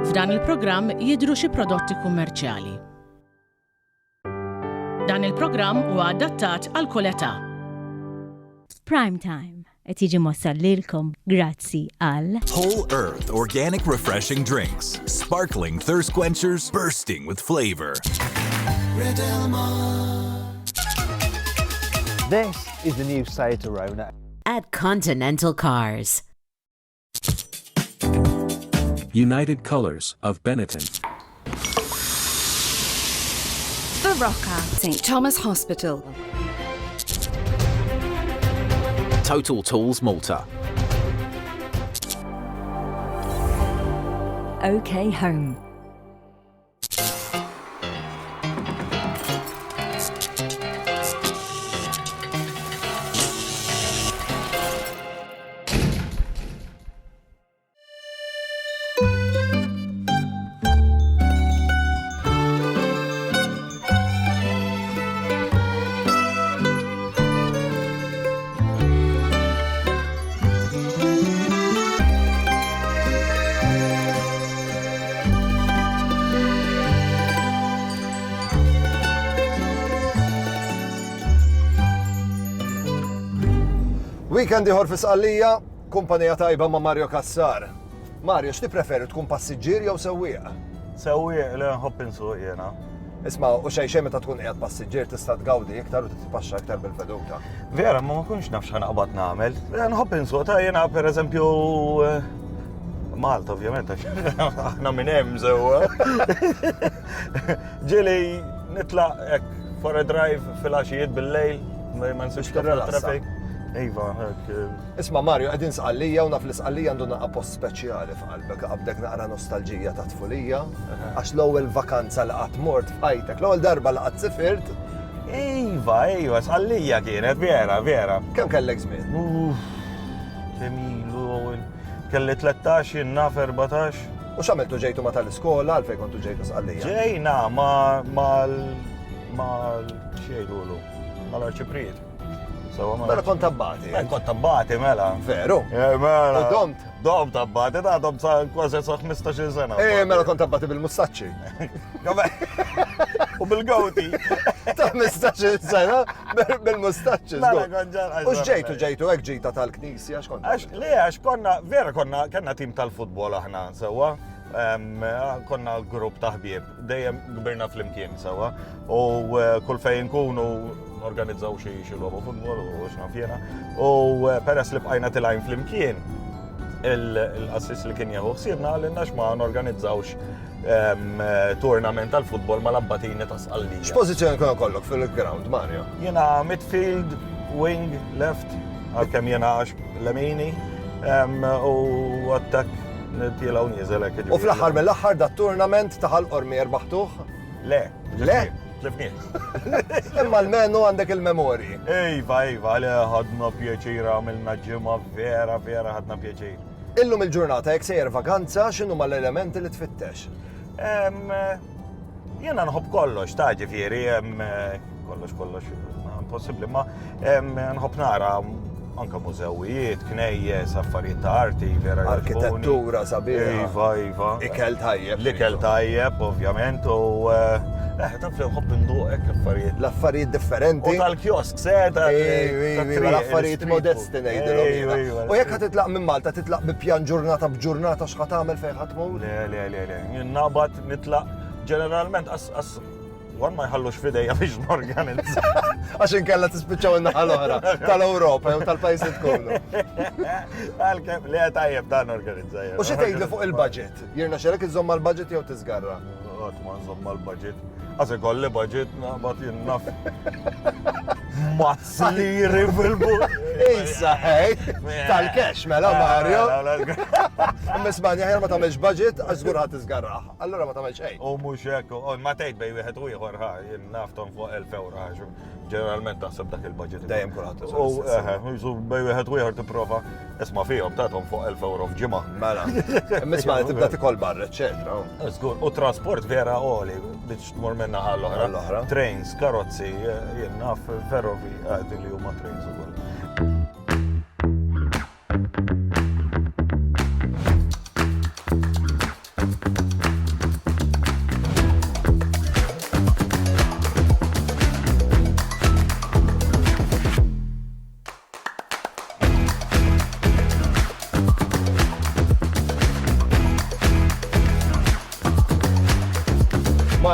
F'dan il-programm jidhru xi prodotti kummerċjali. Dan il-programm huwa adattat għal kull età. Prime Time qed jiġi mossal lilkom grazzi għal Whole Earth organic refreshing drinks. Sparkling thirst quenchers bursting with flavor. This is the new Seat Arona. At Continental Cars. United Colors of Benetton. The Rocker, St. Thomas Hospital. Total Tools Malta. OK Home. Weekend ieħor fi Sqallija, kumpanija tajba ma' Mario Kassar. Mario, x'ti preferi tkun passiġġier jew sewwieq? Sewwieq li nħobb insuq jiena. Isma' u xejn meta tkun qiegħed passiġġier tista' tgawdi iktar u titpaxxa iktar bil-veduta. Vera, ma nkunx naf x'ħanqabad nagħmel. Nħobb insuq ta' jiena pereżempju Malta ovvjament aħna minn hemm sewwa. Ġieli nitlaq hekk for a drive fil-għaxijiet bil-lejl ma nsibx traffic. Iva, hekk. Isma' Mario, qegħdin Sqallija u naf li Sqallija għandu naqqa post speċjali f'qalbek, qabdek naqra nostalġija ta' tfulija, għax l-ewwel vakanza li qatt mort f'ħajtek, l-ewwel darba li qatt sifirt. Iva, Sqallija kienet vera. Kemm kellek żmien? Kemm ilu kelli 13, naf 14. U x'għamiltu ġejtu ma tal-iskola għalfejn kontu ġejtu Sqallija? Ġejna xejlulu, mal-Arċipriet. Mela kont tabbati. Kont tabbati, mela. Veru? Mela. U domt? Dom tabbati, ta' dom sa' kważi sa' 15 sena. Mela kont tabbati bil-mustaċċi. U bil-gawti. Ta' 15 sena bil-mustaċċi. Mela konġan. U x'ġejtu hekk ġejta tal-Knisja x'kont? Għax konna tim tal-futbol aħna sewwa. Konna grupp ta' ħbieb, dejjem gbirna fl-imkien sewwa. U kull fejn kunu organizzaw xi logħbu futbol u x'naf jiena. U peress li bqajna tilgħin fl-imkien, il-qassis li kien jieħu ħsiebna għalilna x'ma norganizzawx turnament tal-futbol mal-abbatini ta' Sqallija. X'pożizzjoni kienu kollok fil-ground, Mario? Jiena midfield, wing, left, għalkemm jiena lemini, u attak nitjelaw nieżel hekk. U fl-aħħar mill-aħħar dat-turnament ta' ħalqor Ormier Le. Le? Tlifniet. Imma l-menu għandek il-memori. Iva, li ħadna pjaċir għamilna ġimgħa vera ħadna pjaċir. Illum il-ġurnata jekk sejjer vakanza x'inhu mal-elementi li tfittex? Jiena nħobb kollox, ta' ġifieri, kollox possibbli, ma nħobb nara anke mużewijiet, knejjes, affarijiet ta' arti, vera. Arkitettura sabiħa. Iva. Ikel tajjeb. L-ikel tajjeb, ovvjament, u taf li nħobb induq hekk affarijiet. L-affarijiet differenti. U tal-kiosk seta. L-affarijiet modesti ngħidilhom. U jekk titlaq minn Malta titlaq bi pjan ġurnata b'ġurnata x'ħad tagħmel fejn ħadd tmur? Le. Nabad nitlaq ġeneralment għan ma jħallux fidejja biex norganizza. Għax inkella tispiċċaw in-naħa l-oħra tal-Ewropa jew tal-pajjiżi tkunu. Għalkemm li tajjeb dan organizza. U xi tgħidli fuq il-budget? Jirna xerek iżomm mal-budget jew tiżgarra? Qatt ma nżomm mal-budget. Għaż ikolli budget naqbad jinnaf. Mazzliri fil-but. Issa, tal-cash mela Mario. Misbani ħajja ma tagħmelx budget għax żgur ħadd tiżgarraħ. Allura ma tagħmelx xejn. U mhux hekk, ma tgħid bej wieħed u ieħor jien nafthom fuq 1000 euro ħaġu. Ġeneralment taħseb dak il-budget. Dejjem kulħadd. U bej wieħed u ieħor tipprova isma' fihom tagħhom fuq 1000 euro f'ġimgħa. Mela. Misbani tibda tikol barra, eċetera. Żgur, u trasport vera għoli biex tmur minna ħall-oħra. Trains, karozzi, jien naf ferrovi għadi li huma trains ukoll.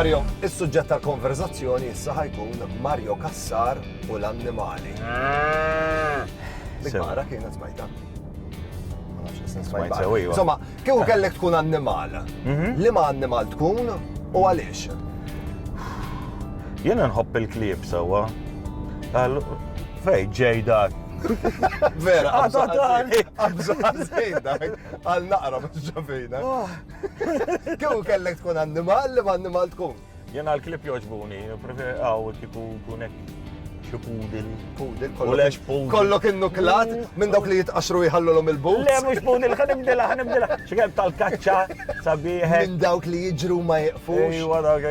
Mario, is-suġġett tal-konverzazzjoni issa ħajkun Mario Kassar u l-annimali. Dik mara kienet smajta. Ma nafx nisni Smajt smajta. sew, iva. Insomma, kieku kellek tkun annimal. Liema annimal tkun u għaliex? Jena nħobb il-klib sewa. Fej, ġej dak. Vera, għabżaħ dak, għal naqra mux ġafina. Kieku kellek tkun annimal, liema annimal tkun? Jena l-klib joġbuni, preferi għaw kiku kunek xi pudil. Pudil, U lex pudil. kollok innuklat minn dawk li jitqaxru jħallulhom il-boots. Le, mux pudil, ħanibdila. Xekem tal-kaċċa, sabiħek. Minn dawk li jiġru ma jiqfux. Ejwa dak.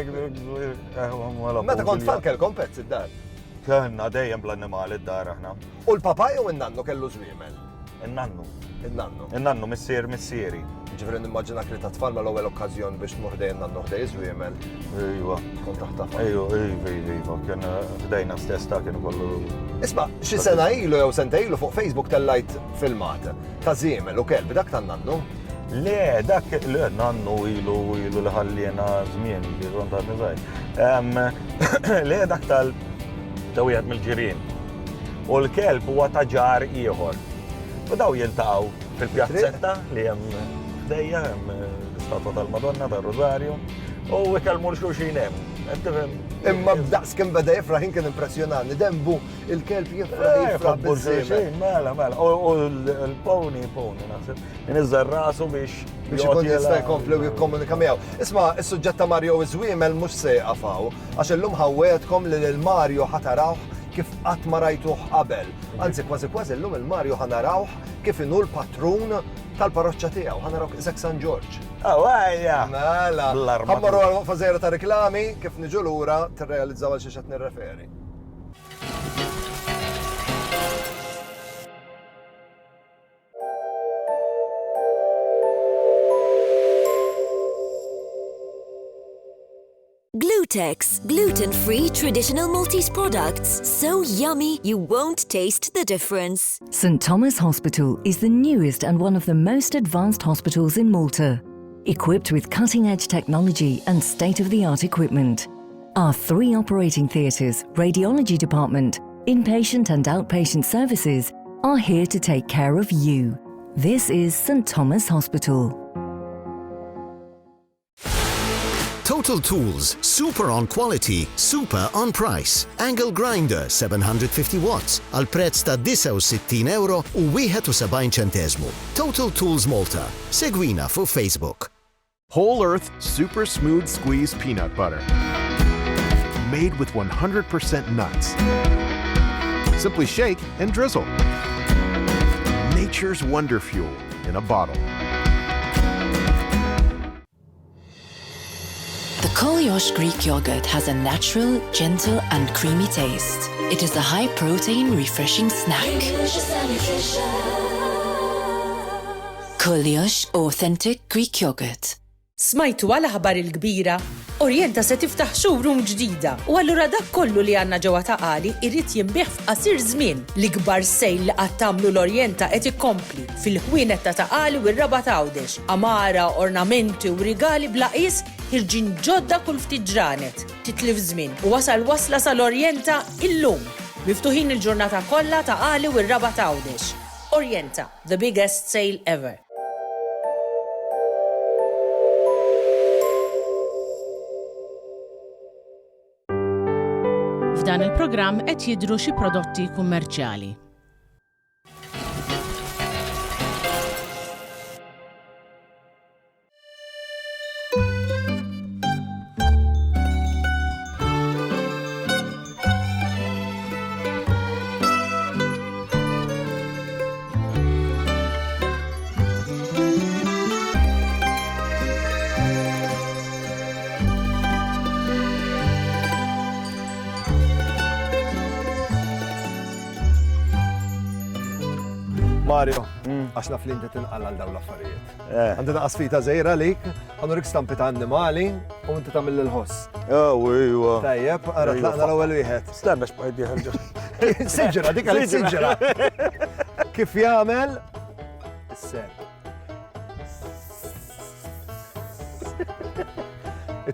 Meta kont fan kelkom pets id-dar. Kanna dejjem bl-annimali id-dar aħna. U l-papaj u n-nannu kellu żwiemel? Innannu. Il-nannu. Innannu missieri. Ġifri nimmaġinak li ta' tfal ma l-ewwel okkażjon biex tmur ħdej nannu ħdej żwiemel. Ejwa. Kont taħtaf. Ejwa, kien ħdejna stess ta' kien kollu. Isma' xi sena ilu jew senta ilu fuq Facebook tellajt filmat ta' żiemel u kelb dak tan-nannu. Le, dak le nannu ilu li ħallina żmien li kont għad niżgħir. Le dak wieħed mill-ġirien. U l-kelb huwa ta' ġar ieħor. U daw jiltaqgħu fil-pjazzetta li hemm ħdejja hemm l-istatwa tal-Madonna tar-Rożarju u ikellmu l-xulxin hemm. Imma b'daqs kemm beda jifraħ kien impressjonanti, dembu il-kelb jifraħ bil-żiemel. Mela. U l-pony naħseb. Inizżar rasu biex ikun jista' jkomplu jikkomunika miegħu. Isma' is-suġġett ta' Mario u żwiemel mhux se jaqafaw, għax illum ħawwedkom li lil Mario ħatarawh kif qatt ma rajtuh qabel. Anzi, kważi illum il-Mario ħanarawh kif inhu l-patrun tal-parroċċa tiegħu, ħanarawh Isaac St. George. Għajja! Mela, ħammarru għal waqfa żgħira ta' riklami kif niġu lura tirrealizzaw għal xi qed nirreferi. Glutex, gluten-free traditional Maltese products. So yummy, you won't taste the difference. St Thomas Hospital is the newest and one of the most advanced hospitals in Malta. Equipped with cutting-edge technology and state-of-the-art equipment. Our 3 operating theatres, radiology department, inpatient and outpatient services are here to take care of you. This is St Thomas Hospital. Total Tools, super on quality, super on price. Angle grinder 750 watts għal prezz ta' 69 euro u 71 ċentesmu. Total Tools Malta. Segwina fuq Facebook. Whole Earth Super Smooth Squeeze Peanut Butter. Made with 100% nuts. Simply shake and drizzle. Nature's wonder fuel in a bottle. The Kolyosh Greek yogurt has a natural, gentle and creamy taste. It is a high-protein, refreshing snack. Kolyosh Authentic Greek Yogurt. Smajtu għal ħabar il-kbira? Orienta se tiftaħ showroom ġdida u allura dak kollu li għandna ġewwa Taqali irrid jinbih f'qasir żmien. L-ikbar sejl li qatt tagħmlu l-Orjenta qed ikompli fil-ħwienet ta' Taqali u r-Raba' Għawdex. Amara, ornamenti u rigali bla qis ħirġin ġodda kull ftit ġranet. Titlif żmien u wasla sal-Orjenta illum. Miftuħin il-ġurnata kollha Taqali u r-Raba' Għawdex. Orjenta, the biggest sale ever. F'dan il-programm qed jidhru xi prodotti kummerċjali. Mario, għaxna fl-inti tinqal għal daw l-affarijiet. Għandina qasfita żejra lik, għannurik stampi ta' annimali u inti tagħmel l-ħoss. Iwa. Tajjeb, ara tlaqna l-ewwel wieħed. Stenna x'bqajt diħel. Siġra, dik għal siġra. Kif jagħmel? Is-sen.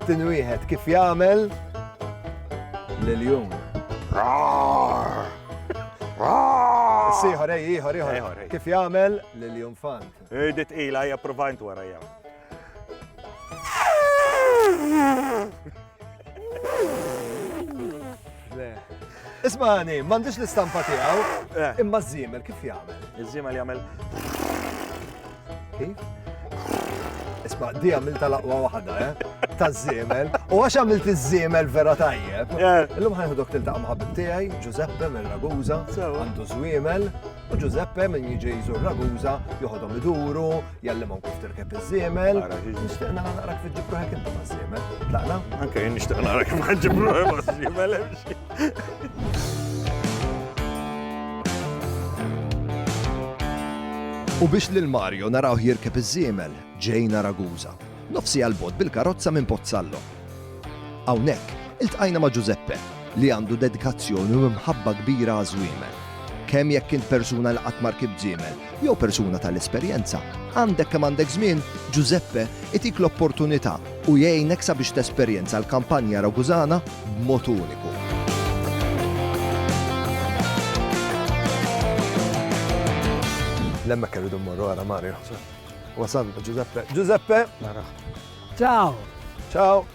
It-tieni wieħed kif jagħmel liljum. Ieħor kif jagħmel liljum fant. Dit ila hija provajnt warajja. Ismani, m'għandix l-istampa tiegħu, imma żiemel kif jagħmel? Iż-żiemel jagħmel. Kif? Isma' di għamilta l-aqwa waħda, taż-żiemel. U għax għamilt iż-żiemel vera tajjeb. Illum ħajħodok tiltaq' ħabib tiegħi, Giuseppe minn Ragusa, għandu żwiemel, u Giuseppe min jiġi jżur Ragusa, joħodhom iduru, jallimhom kif tirkeb iż-żiemel. Nixtieq naqrak fil-ġibru hekk inti maż-żiemel. Tlaqna? Anke jien nixtieq naqrak fil-ġibru maż-żiemel. U biex lil Mario naraw jirkeb iż-żiemel, ġejna Ragusa. Nofsi għal-bod bil-karozza minn Pozzallo. Hawnhekk iltqajna ma' Giuseppe li għandu dedikazzjoni u mħabba kbira għaż-żwiemel. Kemm jekk int persuna li qatt markib żiemel jew persuna tal-esperjenza, għandek kemm għandek żmien, Giuseppe itik l-opportunità u jgħinek sabiex tesperjenza l-kampanja Ragusana b'mod uniku. Lemma kellu mmorru għara Mario. Wasalna Giuseppe. Giuseppe! Ciao! Ciao!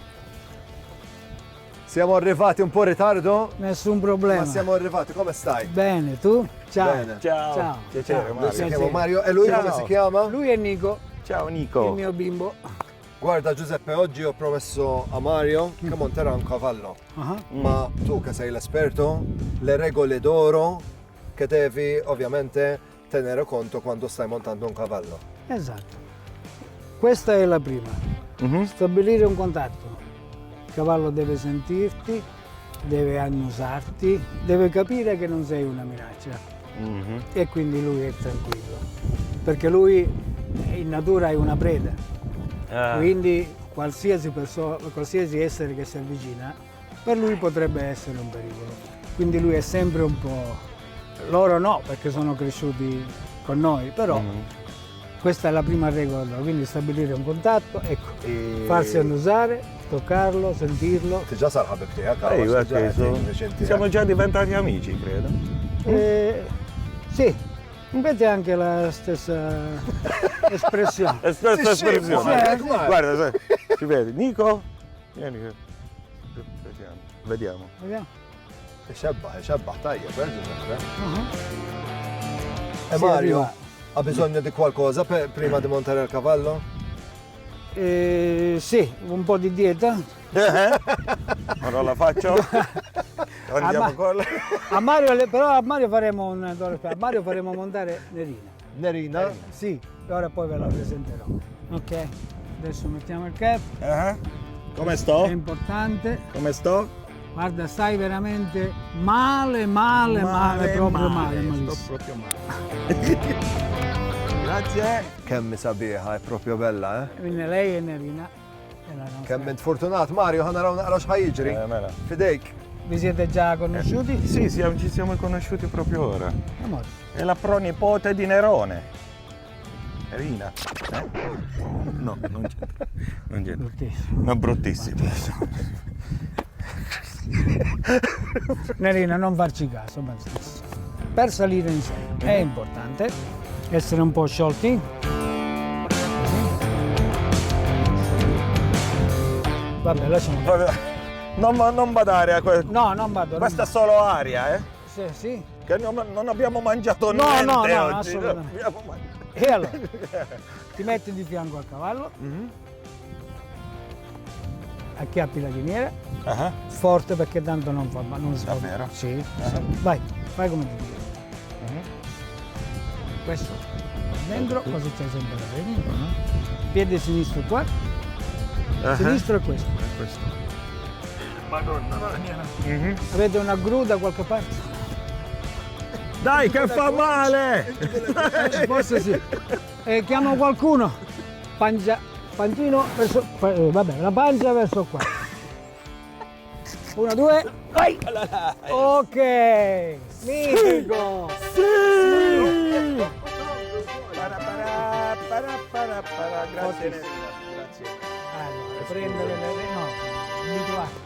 Siamo arrivati un po' in ritardo? Nessun problema. Ma siamo arrivati, come stai? Bene, tu? Ciao! Bene. Ciao! Piacere, Mario. Si chiama Mario. E lui come si chiama? Lui è Nico. Ciao Nico. Il mio bimbo. Guarda Giuseppe, oggi ho promesso a Mario che monterà un cavallo. Ma tu che sei l'esperto, le regole d'oro che devi ovviamente tenere conto quando stai montando un cavallo. Esatto. Questa è la prima. Stabilire un contatto. Il cavallo deve sentirti, deve annusarti, deve capire che non sei una minaccia. E quindi lui è tranquillo. Perché lui in natura è una preda. Quindi qualsiasi essere che si avvicina, per lui potrebbe essere un pericolo. Quindi lui è sempre un po'... Loro no, perché sono cresciuti con noi, però questa è la prima regola, quindi stabilire un contatto, ecco, farsi annusare, toccarlo, sentirlo. Ti già sarà per te, siamo già diventati amici, credo. Sì, invece anche la stessa espressione. La stessa espressione. Guarda, si vede. Nico? Vieni. Vediamo. Xebbaħ, tajjeb, Giuseppe. E Mario, ha bisogno di qualcosa prima di montare il cavallo? Sì, un po' di dieta. Ma non la faccio? Andiamo con la... Però a Mario faremo montare Nerina. Nerina? Sì, ora poi ve la presenterò. Ok, adesso mettiamo il cap. Come sto? È importante. Come sto? Guarda, stai veramente male, proprio male. Sto proprio male. Grazie. Kemm sabiħa, è proprio bella, Quindi lei è Nerina. Kemm int fortunat, Mario, ħanaraw naqra x'ħajġri. Fidejk. Vi siete già conosciuti? Sì, ci siamo conosciuti proprio ora. Amore. È la pronipote di Nerone. Nerina. No, non c'è. Bruttissimo. No, bruttissimo. Nerina, non farci caso, per salire in sé è importante essere un po' sciolti. Vabbè, lasciamo. Non badare a questo. No, non vado. Questa è solo aria, Sì. Che non abbiamo mangiato No, niente oggi. assolutamente. E allora, ti metti di fianco al cavallo. Acchiappi la chiniera, forte perché tanto non fa male, non si fa. Davvero? Sì. Vai come ti dico. Questo dentro, così c'è sempre la regna. Piede sinistro qua, sinistro e questo. Madonna. Avete una gru da qualche parte? Dai, che fa male! Forse sì. Chiamo qualcuno. Pancino verso... vabbè, la pancia verso qua. 1, 2, vai! Ok! Mitico! Sì! Grazie. prendere le no, abituati.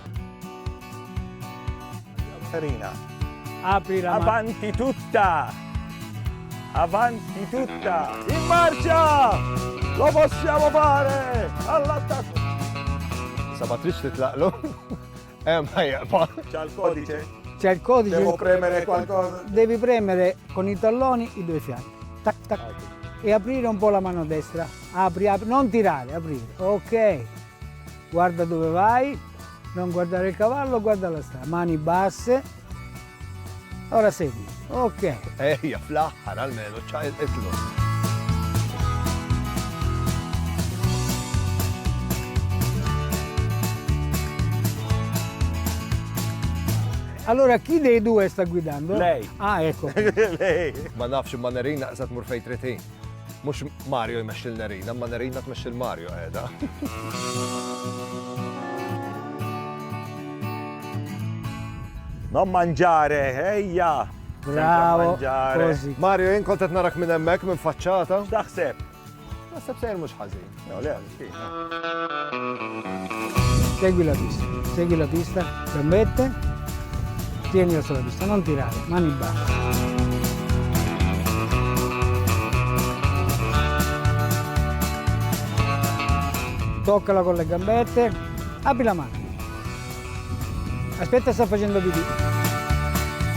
Carina. Apri la mano. Avanti tutta! Avanti tutta! In marcia! Lo possiamo fare! All'attacco! Sabatriċ titlaqlu? Ma jaqpa. C'ha il codice? C'è il codice. Devo premere qualcosa? Devi premere con i talloni i due fianchi. Tac, tac. E aprire un po' la mano destra. Apri, apri, non tirare, aprire. Ok. Guarda dove vai. Non guardare il cavallo, guarda la strada. Mani basse. Ora segui. Ok. Ejja, fl-aħħar almenu ċajt itlu. Allora, chi dei due sta guidando? Lei. Ah, ecco. Lei. Ma nafx ma Nerina qed tmur fejn trid hin. Mhux Mario jmexxi l-Nerina, ma Nerina tmexxi l-Mario qiegħda. Non mangiare, ejja! Bravo, mangiare. così. Mario, jien kont qed narak minn hemmhekk minn faċċata. X'taħseb? Naħseb sejr mhux ħażin. No, le, sì. Segui la pista, gambette, tienila sulla pista, non tirare, mani basse. Toccala con le gambette, apri la mano. Aspetta, sta facendo pipì.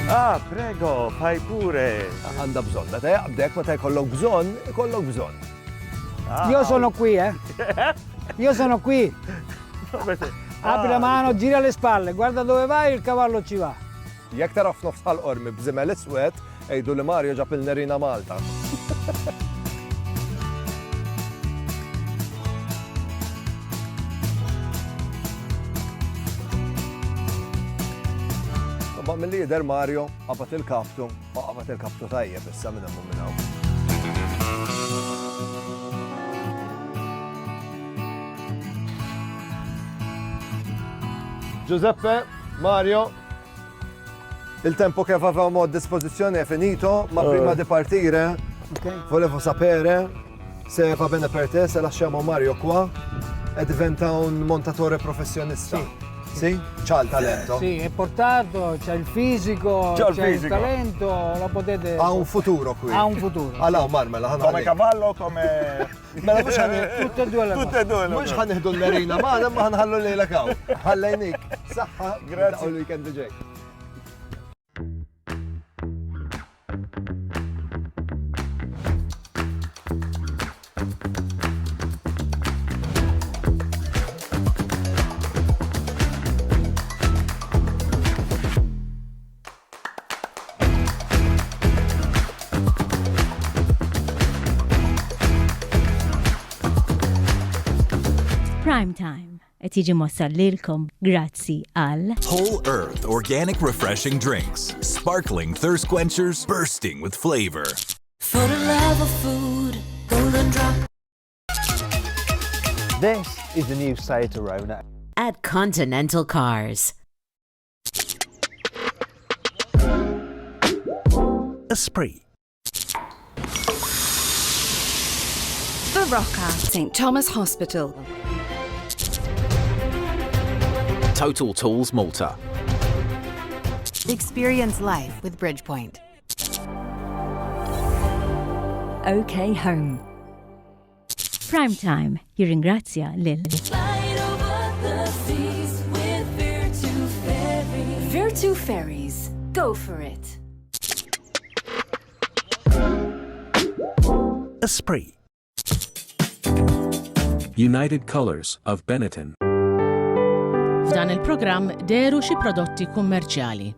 Ah, prego, fai pure. Għandha bżonn, meta jaqbdek, meta jkollok bżonn, ikollok bżonn. Io sono qui, Io sono qui. Apri la mano, gira le spalle, guarda dove vai, il cavallo ci va. Jekk taraf nofs tal-qormi b'żimel iswed, ejdu li Mario ġab il-Nerina Malta. Ma mill-li jider Mario, qabat il-kaptu, ma qabat il-kaptu tajjeb issa minn hemm minn hawn. Giuseppe, Mario, il tempo che avevamo a disposizione è finito, ma prima di partire volevo sapere se va bene per te, se lasciamo Mario qua e diventa un montatore professionista. Sì? C'ha il talento? Sì, è portato, c'ha il fisico, c'ha il talento, lo potete... Ha un futuro qui. Ha un futuro. Allora, Marmela, come cavallo, come... Mela mux tutte e due le Tutte e due le mux ħanħidu l-Nerina, ma ħanħallu lejla kaw. Ħallejnik. Saħħa. Grazie. U l-weekend ġej. Prime Time qed jiġi mossal lilkom grazzi għal Whole Earth Organic Refreshing Drinks. Sparkling thirst quenchers bursting with flavor. For the love of food, Golden Drop. This is the new Seat Arona. At Continental Cars. Esprit. The Rocker, St. Thomas Hospital. Total Tools Malta. Experience life with Bridgepoint. OK Home. Prime Time jirringrazzja lil Virtu Ferries. Go for it. Esprit. United Colors of Benetton. F'dan il-programm deru xi prodotti kummerċjali.